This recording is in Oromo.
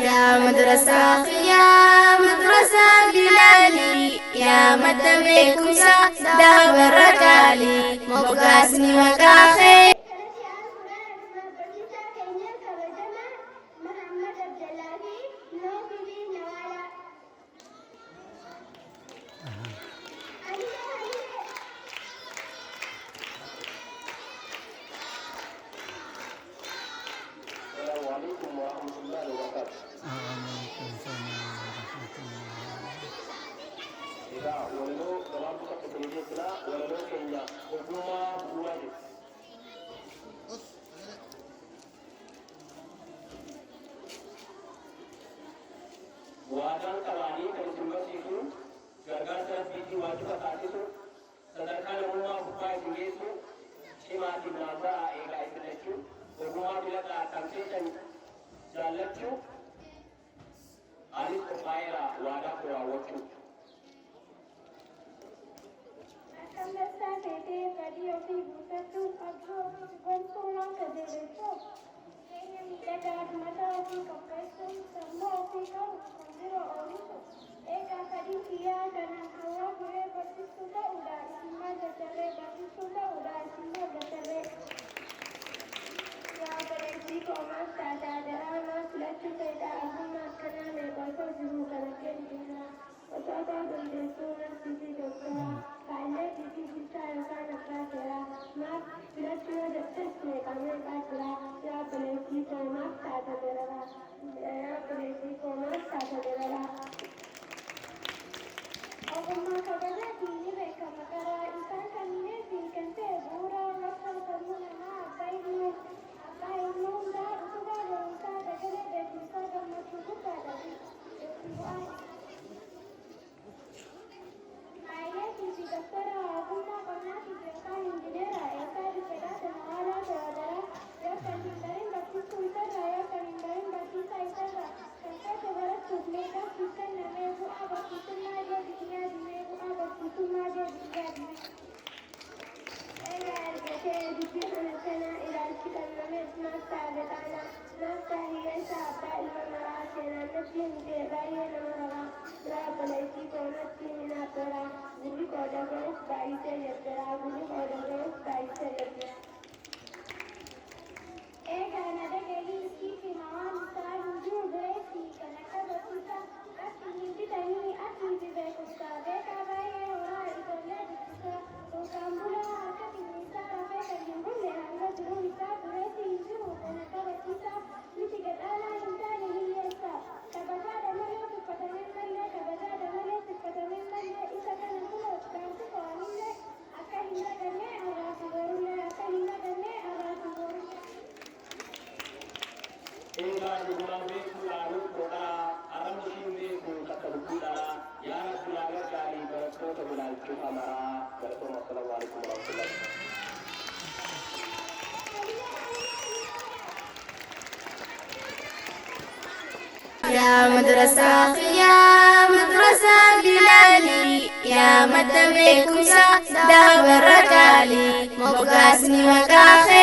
يا مدرسة يا مدرسة بلالي يا مدبيكم سادا بركالي مقاسني مقاخي عليكم ورحمة الله وبركاته. إذا ولو dalam satu pendidikan kita, walau Kenya, hukumah wajib. Wajan kawani kalau cuma itu, gargar terpilih wajib saat itu, sedangkan rumah upaya itu, cuma di belanda ega itu, hukumah bila tak terkait jalanku, alis upaya wadah wajib. يا مدرسة بلالي يا مدبيكم سادا بركالي مقاسني مقاخي